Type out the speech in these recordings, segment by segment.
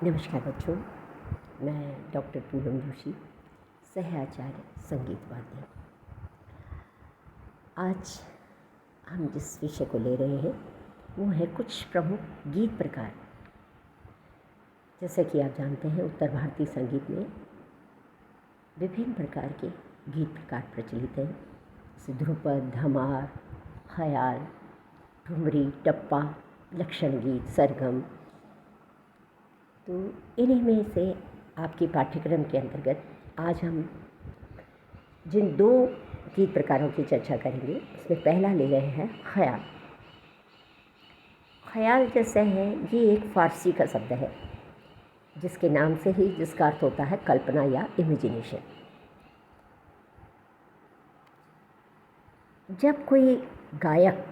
नमस्कार बच्चों, मैं डॉक्टर पूनम जोशी, सह आचार्य संगीत वाद्य। आज हम जिस विषय को ले रहे हैं वो है कुछ प्रमुख गीत प्रकार। जैसा कि आप जानते हैं, उत्तर भारतीय संगीत में विभिन्न प्रकार के गीत प्रकार प्रचलित हैं, जैसे ध्रुपद, धमार, ख्याल, ठुमरी, टप्पा, लक्षण गीत, सरगम। तो इन्हीं में से आपके पाठ्यक्रम के अंतर्गत आज हम जिन दो गीत प्रकारों की चर्चा करेंगे, उसमें पहला ले रहे हैं ख्याल। ख्याल जैसे है, ये एक फ़ारसी का शब्द है जिसके नाम से ही जिसका अर्थ होता है कल्पना या इमेजिनेशन। जब कोई गायक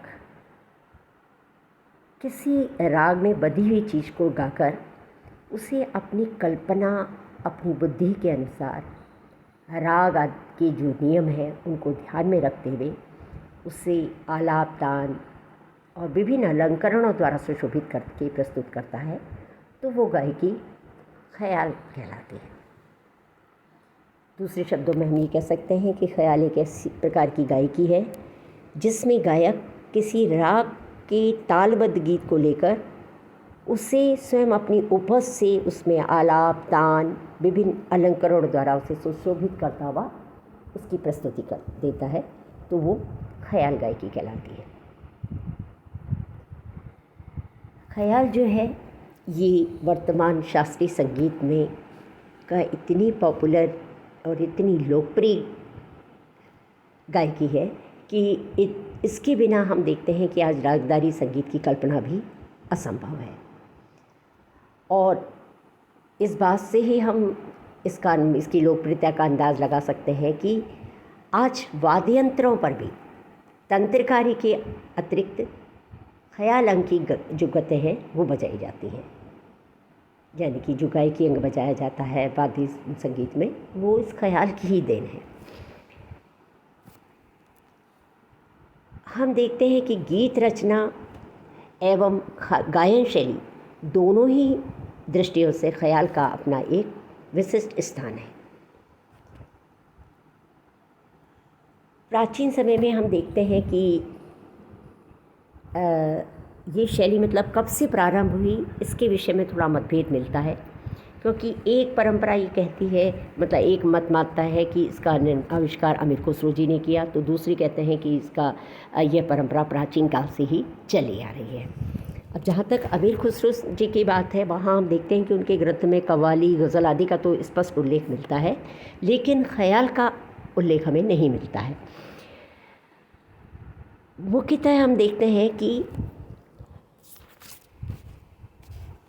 किसी राग में बधी हुई चीज़ को गाकर उसे अपनी कल्पना, अपनी बुद्धि के अनुसार राग आदि के जो नियम हैं उनको ध्यान में रखते हुए उसे आलाप, तान और विभिन्न अलंकरणों द्वारा सुशोभित करके प्रस्तुत करता है, तो वो गायकी ख्याल कहलाती है। दूसरे शब्दों में हम ये कह सकते हैं कि ख्याल एक ऐसी प्रकार की गायकी है जिसमें गायक किसी राग के तालबद्ध गीत को लेकर उसे स्वयं अपनी उपज से उसमें आलाप, तान, विभिन्न अलंकरणों द्वारा उसे सुशोभित करता हुआ उसकी प्रस्तुति कर देता है, तो वो ख्याल गायकी कहलाती है। ख्याल जो है ये वर्तमान शास्त्रीय संगीत में का इतनी पॉपुलर और इतनी लोकप्रिय गायकी है कि इसके बिना हम देखते हैं कि आज रागदारी संगीत की कल्पना भी असंभव है। और इस बात से ही हम इसकी लोकप्रियता का अंदाज़ लगा सकते हैं कि आज वाद्य यंत्रों पर भी तंत्रकारी के अतिरिक्त ख्याल अंग की जो गतें हैं वो बजाई जाती हैं, यानी कि जो गायकी अंग बजाया जाता है वाद्य संगीत में, वो इस ख्याल की ही देन है। हम देखते हैं कि गीत रचना एवं गायन शैली दोनों ही दृष्टियों से ख्याल का अपना एक विशिष्ट स्थान है। प्राचीन समय में हम देखते हैं कि ये शैली मतलब कब से प्रारंभ हुई, इसके विषय में थोड़ा मतभेद मिलता है, क्योंकि एक परंपरा ये कहती है, मतलब एक मत मानता है कि इसका आविष्कार अमीर खुसरो जी ने किया, तो दूसरी कहते हैं कि इसका यह परंपरा प्राचीन काल से ही चली आ रही है। अब जहाँ तक अमीर खुसरो जी की बात है, वहाँ हम देखते हैं कि उनके ग्रंथ में कव्वाली, गज़ल आदि का तो स्पष्ट उल्लेख मिलता है, लेकिन ख्याल का उल्लेख हमें नहीं मिलता है। मुख्यतः हम देखते हैं कि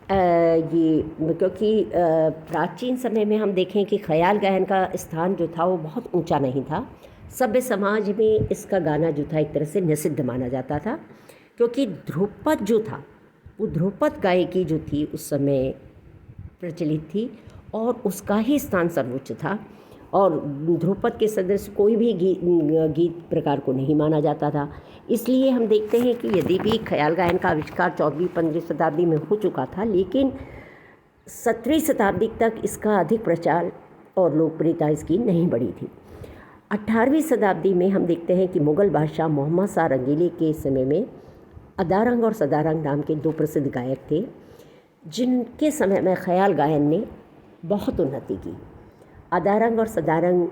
क्योंकि प्राचीन समय में हम देखें कि ख्याल गायन का स्थान जो था वो बहुत ऊंचा नहीं था। सभ्य समाज में इसका गाना जो था एक तरह से निषिद्ध माना जाता था, क्योंकि ध्रुपद जो था वो ध्रुपद गायकी जो थी उस समय प्रचलित थी और उसका ही स्थान सर्वोच्च था, और ध्रुपद के सदृश कोई भी गीत प्रकार को नहीं माना जाता था। इसलिए हम देखते हैं कि यदि भी ख्याल गायन का आविष्कार 14वीं-15वीं शताब्दी में हो चुका था, लेकिन 17वीं शताब्दी तक इसका अधिक प्रचार और लोकप्रियता इसकी नहीं बढ़ी थी। 18वीं शताब्दी में हम देखते हैं कि मुग़ल बादशाह मोहम्मद शाह रंगीले के समय में अदारंग और सदारंग नाम के दो प्रसिद्ध गायक थे, जिनके समय में ख्याल गायन ने बहुत उन्नति की। अदारंग और सदारंग,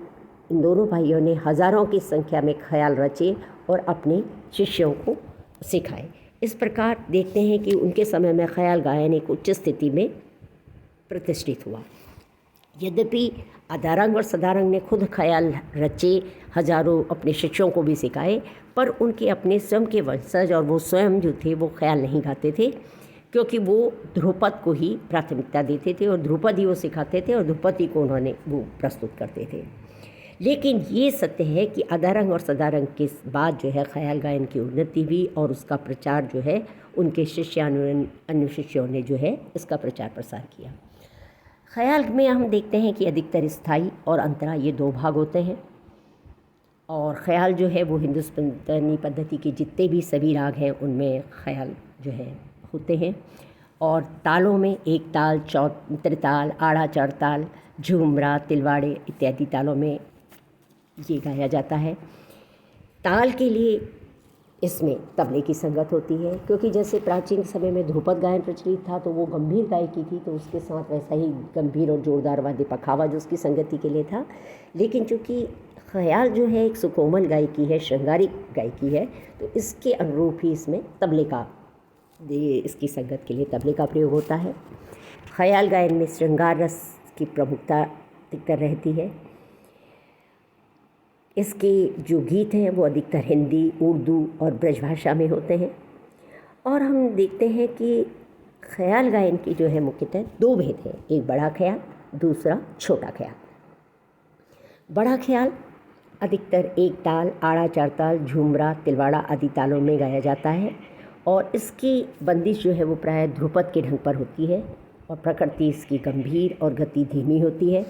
इन दोनों भाइयों ने हज़ारों की संख्या में ख्याल रचे और अपने शिष्यों को सिखाए। इस प्रकार देखते हैं कि उनके समय में ख्याल गायन एक उच्च स्थिति में प्रतिष्ठित हुआ। यद्यपि अदारंग और सदारंग ने खुद ख्याल रचे, हज़ारों अपने शिष्यों को भी सिखाए, पर उनके अपने स्वयं के वंशज और वो स्वयं जो थे वो ख्याल नहीं गाते थे, क्योंकि वो ध्रुपद को ही प्राथमिकता देते थे और ध्रुपद ही वो सिखाते थे और ध्रुपद ही को उन्होंने वो प्रस्तुत करते थे। लेकिन ये सत्य है कि अदारंग और सदारंग के बाद जो है ख्याल गायन की उन्नति हुई और उसका प्रचार जो है उनके अन्य शिष्यों ने जो है इसका प्रचार प्रसार किया। ख्याल में हम देखते हैं कि अधिकतर स्थाई और अंतरा ये दो भाग होते हैं, और ख्याल जो है वो हिंदुस्तानी पद्धति के जितने भी सभी राग हैं उनमें ख्याल जो है होते हैं। और तालों में एक ताल, त्रिताल, आड़ा, चढ़ताल, झूमरा, तिलवाड़े इत्यादि तालों में ये गाया जाता है। ताल के लिए इसमें तबले की संगत होती है, क्योंकि जैसे प्राचीन समय में ध्रुपद गायन प्रचलित था तो वो गंभीर गायकी थी, तो उसके साथ वैसा ही गंभीर और जोरदार वाद्य पखावा जो उसकी संगति के लिए था। लेकिन चूँकि ख्याल जो है एक सुकोमल गायकी है, श्रृंगारिक गायकी है, तो इसके अनुरूप ही इसमें तबले का इसकी संगत के लिए तबले का प्रयोग होता है। ख्याल गायन में श्रृंगार रस की प्रमुखता अधिकतर रहती है। इसके जो गीत हैं वो अधिकतर हिंदी, उर्दू और ब्रजभाषा में होते हैं। और हम देखते हैं कि ख्याल गायन की जो है मुख्यतः दो भेद हैं, एक बड़ा ख्याल, दूसरा छोटा ख्याल। बड़ा ख्याल अधिकतर एक ताल, आड़ा, चढ़ताल, झूमरा, तिलवाड़ा आदि तालों में गाया जाता है और इसकी बंदिश जो है वो प्रायः ध्रुपद के ढंग पर होती है और प्रकृति इसकी गंभीर और गति धीमी होती है।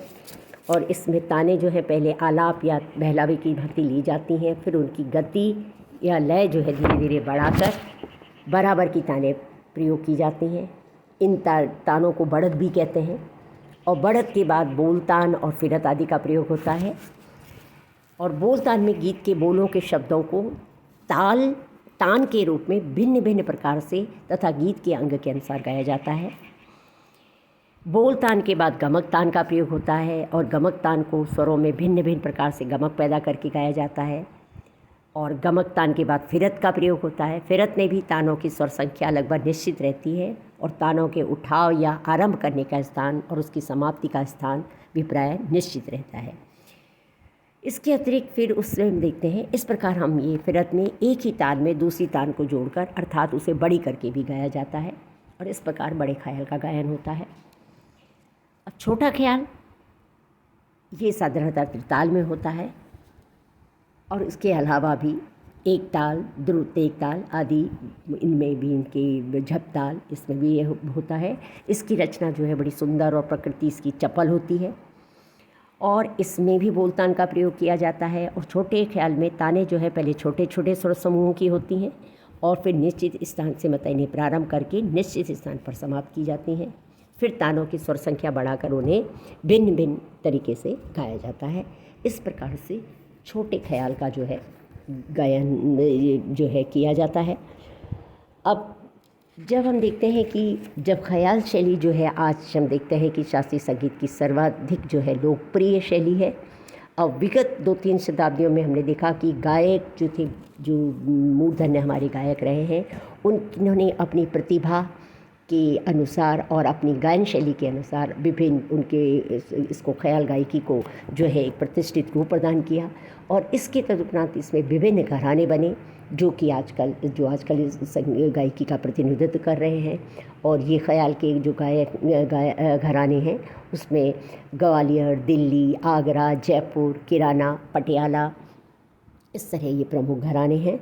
और इसमें ताने जो है पहले आलाप या बहलावे की भांति ली जाती हैं, फिर उनकी गति या लय जो है धीरे धीरे बढ़ाकर बराबर की ताने प्रयोग की जाती हैं। इन तानों को बढ़त भी कहते हैं और बढ़त के बाद बोलतान और फिरत आदि का प्रयोग होता है। और बोलतान में गीत के बोलों के शब्दों को तान के रूप में भिन्न भिन्न प्रकार से तथा गीत के अंग के अनुसार गाया जाता है। बोलतान के बाद गमक तान का प्रयोग होता है और गमक तान को स्वरों में भिन्न भिन्न प्रकार से गमक पैदा करके गाया जाता है। और गमक तान के बाद फिरत का प्रयोग होता है। फिरत में भी तानों की स्वर संख्या लगभग निश्चित रहती है और तानों के उठाव या आरंभ करने का स्थान और उसकी समाप्ति का स्थान भी प्राय निश्चित रहता है। इसके अतिरिक्त फिर उसमें हम देखते हैं, इस प्रकार हम ये फिरत में एक ही तान में दूसरी तान को जोड़कर अर्थात उसे बड़ी करके भी गाया जाता है और इस प्रकार बड़े ख्याल का गायन होता है। अब छोटा ख्याल ये साधारणतः त्रिताल में होता है और इसके अलावा भी एक ताल, द्रुत एक ताल आदि इनमें भी इनके झपताल इसमें भी ये होता है। इसकी रचना जो है बड़ी सुंदर और प्रकृति इसकी चपल होती है और इसमें भी बोलतान का प्रयोग किया जाता है। और छोटे ख्याल में ताने जो है पहले छोटे छोटे स्वर समूहों की होती हैं और फिर निश्चित स्थान से मतलब इन्हें प्रारंभ करके निश्चित स्थान पर समाप्त की जाती हैं। फिर तानों की स्वर संख्या बढ़ाकर उन्हें भिन्न भिन्न तरीके से गाया जाता है। इस प्रकार से छोटे ख्याल का जो है गायन जो है किया जाता है। अब जब हम देखते हैं कि जब ख्याल शैली जो है आज हम देखते हैं कि शास्त्रीय संगीत की सर्वाधिक जो है लोकप्रिय शैली है। अब विगत 2-3 शताब्दियों में हमने देखा कि गायक जो थे, जो मूर्धन्य हमारे गायक रहे हैं, उन्होंने अपनी प्रतिभा के अनुसार और अपनी गायन शैली के अनुसार विभिन्न उनके इसको ख्याल गायकी को जो है एक प्रतिष्ठित रूप प्रदान किया और इसके तदुपरांत इसमें विभिन्न घराने बने जो कि आजकल इस गायकी का प्रतिनिधित्व कर रहे हैं। और ये ख्याल के जो घराने हैं उसमें ग्वालियर, दिल्ली, आगरा, जयपुर, किराना, पटियाला इस तरह ये प्रमुख घराने हैं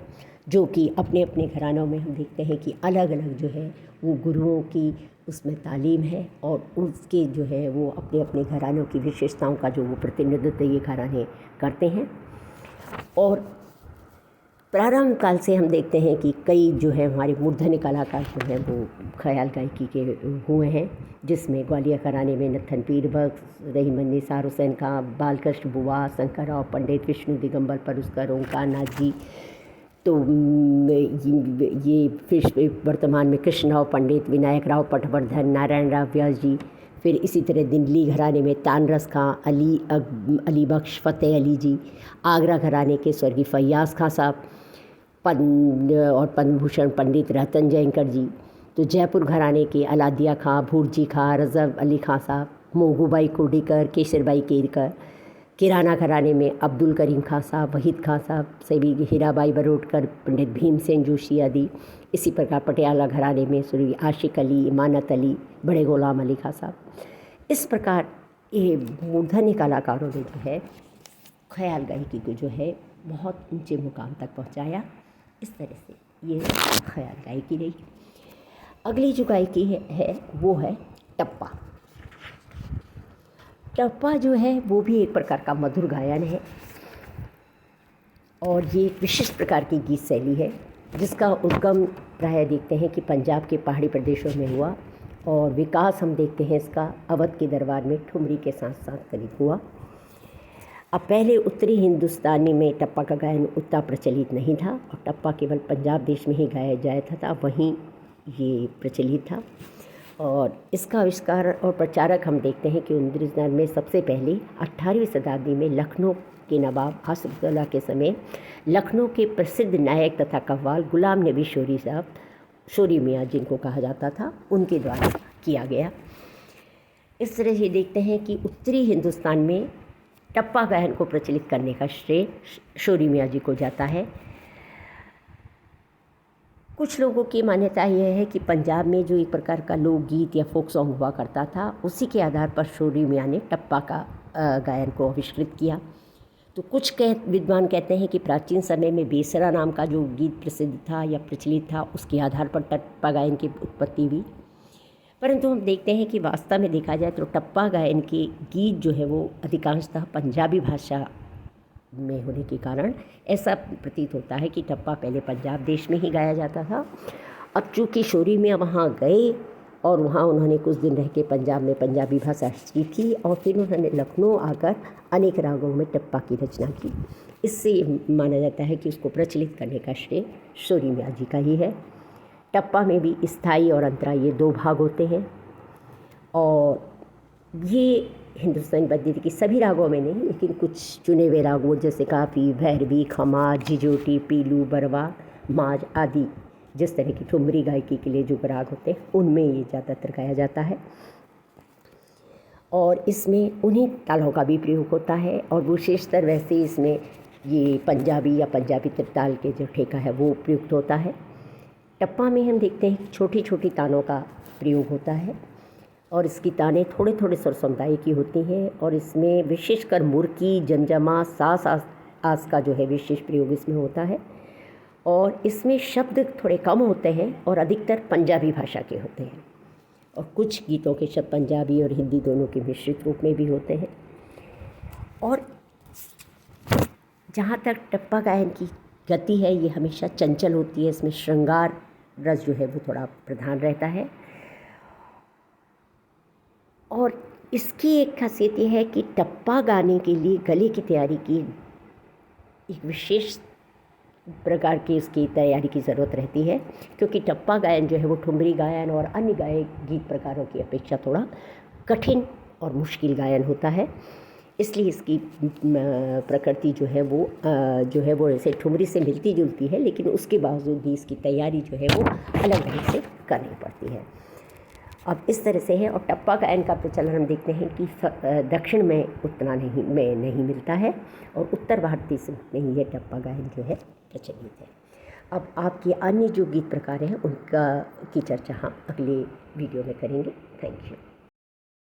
जो कि अपने अपने घरानों में हम देखते हैं कि अलग अलग जो है वो गुरुओं की उसमें तालीम है और उसके जो है वो अपने अपने घरानों की विशेषताओं का जो वो प्रतिनिधित्व ये घराने करते हैं। और प्रारंभ काल से हम देखते हैं कि कई जो है हमारे मूर्धन्य कलाकार जो हैं वो ख्याल गायकी के हुए हैं, जिसमें ग्वालियर घराने में नत्थन पीर बख्श, रहीमन निसार हुसैन खां, बालकृष्ण बुआ, शंकर राव पंडित, विष्णु दिगंबर परुस्कर, ओंकार नाथ जी, तो ये फिर वर्तमान में कृष्ण राव पंडित, विनायक राव पटवर्धन, नारायण राव व्यास जी। फिर इसी तरह दिल्ली घराने में तानरस खां, अली बख्श, फ़तेह अली जी, आगरा घराने के स्वर्गीय फैयाज खां साहब और पद्म भूषण पंडित रतन जयंकर जी, तो जयपुर घराने के अलादिया खां, भूरजी खां, रज़ब अली खां साहब, मोगूबाई कुर्डीकर, केसरबाई केरकर, किराना घराने में अब्दुल करीम खां साहब, वहीद खां साहब, सभी हीराबाई बरोटकर, पंडित भीमसेन जोशी आदि। इसी प्रकार पटियाला घराने में श्री आशिक अली, इमानत अली, बड़े गुलाम अली खां साहब। इस प्रकार ये मूर्धन्य कलाकारों ने जो है ख्याल गायकी को जो है बहुत ऊंचे मुकाम तक पहुंचाया। इस तरह से ये ख्याल गायकी रही। अगली जो गायकी है वो है टप्पा। टप्पा जो है वो भी एक प्रकार का मधुर गायन है और ये एक विशिष्ट प्रकार की गीत शैली है जिसका उद्गम प्राय देखते हैं कि पंजाब के पहाड़ी प्रदेशों में हुआ और विकास हम देखते हैं इसका अवध के दरबार में ठुमरी के साथ साथ करीब हुआ। अब पहले उत्तरी हिंदुस्तानी में टप्पा का गायन उतना प्रचलित नहीं था और टप्पा केवल पंजाब देश में ही गाया जाता था, वहीं ये प्रचलित था। और इसका आविष्कार और प्रचारक हम देखते हैं कि 19 में सबसे पहले 18वीं शताब्दी में लखनऊ के नवाब आसिफउद्दौला के समय लखनऊ के प्रसिद्ध नायक तथा कव्वाल गुलाम नबी शोरी साहब, शोरी मियाँ जिनको कहा जाता था, उनके द्वारा किया गया। इस तरह से देखते हैं कि उत्तरी हिंदुस्तान में टप्पा गायन को प्रचलित करने का श्रेय शोरी मियाँ जी को जाता है। कुछ लोगों की मान्यता यह है कि पंजाब में जो एक प्रकार का लोकगीत या फोक सॉन्ग हुआ करता था, उसी के आधार पर शोरी मियाँ ने टप्पा का गायन को आविष्कृत किया। तो कुछ विद्वान कहते हैं कि प्राचीन समय में बेसरा नाम का जो गीत प्रसिद्ध था या प्रचलित था, उसके आधार पर टप्पा गायन की उत्पत्ति हुई। परंतु हम देखते हैं कि वास्तव में देखा जाए तो टप्पा गायन के गीत जो है वो अधिकांशतः पंजाबी भाषा में होने के कारण ऐसा प्रतीत होता है कि टप्पा पहले पंजाब देश में ही गाया जाता था। अब चूँकि शोरी मियाँ वहाँ गए और वहाँ उन्होंने कुछ दिन रह के पंजाब में पंजाबी भाषा सीखी और फिर उन्होंने लखनऊ आकर अनेक रागों में टप्पा की रचना की। इससे माना जाता है कि उसको प्रचलित करने का श्रेय शोरी मियाँ जी का ही है। टप्पा में भी स्थाई और अंतराई ये 2 भाग होते हैं और ये हिंदुस्तानी पद्धति की सभी रागों में नहीं, लेकिन कुछ चुने हुए रागों जैसे काफ़ी, भैरवी, खमार, झिझोटी, पीलू, बरवा, माज आदि जिस तरह की ठुमरी गायकी के लिए जो राग होते हैं उनमें ये ज़्यादातर गाया जाता है। और इसमें उन्हीं तालों का भी प्रयोग होता है और विशेषतर वैसे इसमें ये पंजाबी या पंजाबी त्रिताल के जो ठेका है वो प्रयुक्त होता है। टप्पा में हम देखते हैं छोटी छोटी तानों का प्रयोग होता है और इसकी तानें थोड़े थोड़े स्वर समुदाय की होती हैं और इसमें विशेषकर मुर्की, जमजमा, सास आस का जो है विशेष प्रयोग इसमें होता है। और इसमें शब्द थोड़े कम होते हैं और अधिकतर पंजाबी भाषा के होते हैं और कुछ गीतों के शब्द पंजाबी और हिंदी दोनों के मिश्रित रूप में भी होते हैं। और जहाँ तक टप्पा गायन की गति है, ये हमेशा चंचल होती है। इसमें श्रृंगार रस जो है वो थोड़ा प्रधान रहता है और इसकी एक खासियत ये है कि टप्पा गाने के लिए गले की तैयारी की एक विशेष प्रकार की इसकी तैयारी की ज़रूरत रहती है, क्योंकि टप्पा गायन जो है वो ठुमरी गायन और अन्य गीत प्रकारों की अपेक्षा थोड़ा कठिन और मुश्किल गायन होता है। इसलिए इसकी प्रकृति जो है वो ऐसे ठुमरी से मिलती जुलती है, लेकिन उसके बावजूद भी इसकी तैयारी जो है वो अलग ढंग से करनी पड़ती है। अब इस तरह से है। और टप्पा गायन का प्रचलन हम देखते हैं कि दक्षिण में उतना नहीं मिलता है और उत्तर भारतीय में ही ये टप्पा गायन जो है प्रचलित है। अब आपके अन्य जो गीत प्रकार हैं उनका की चर्चा हम अगले वीडियो में करेंगे। Thank you.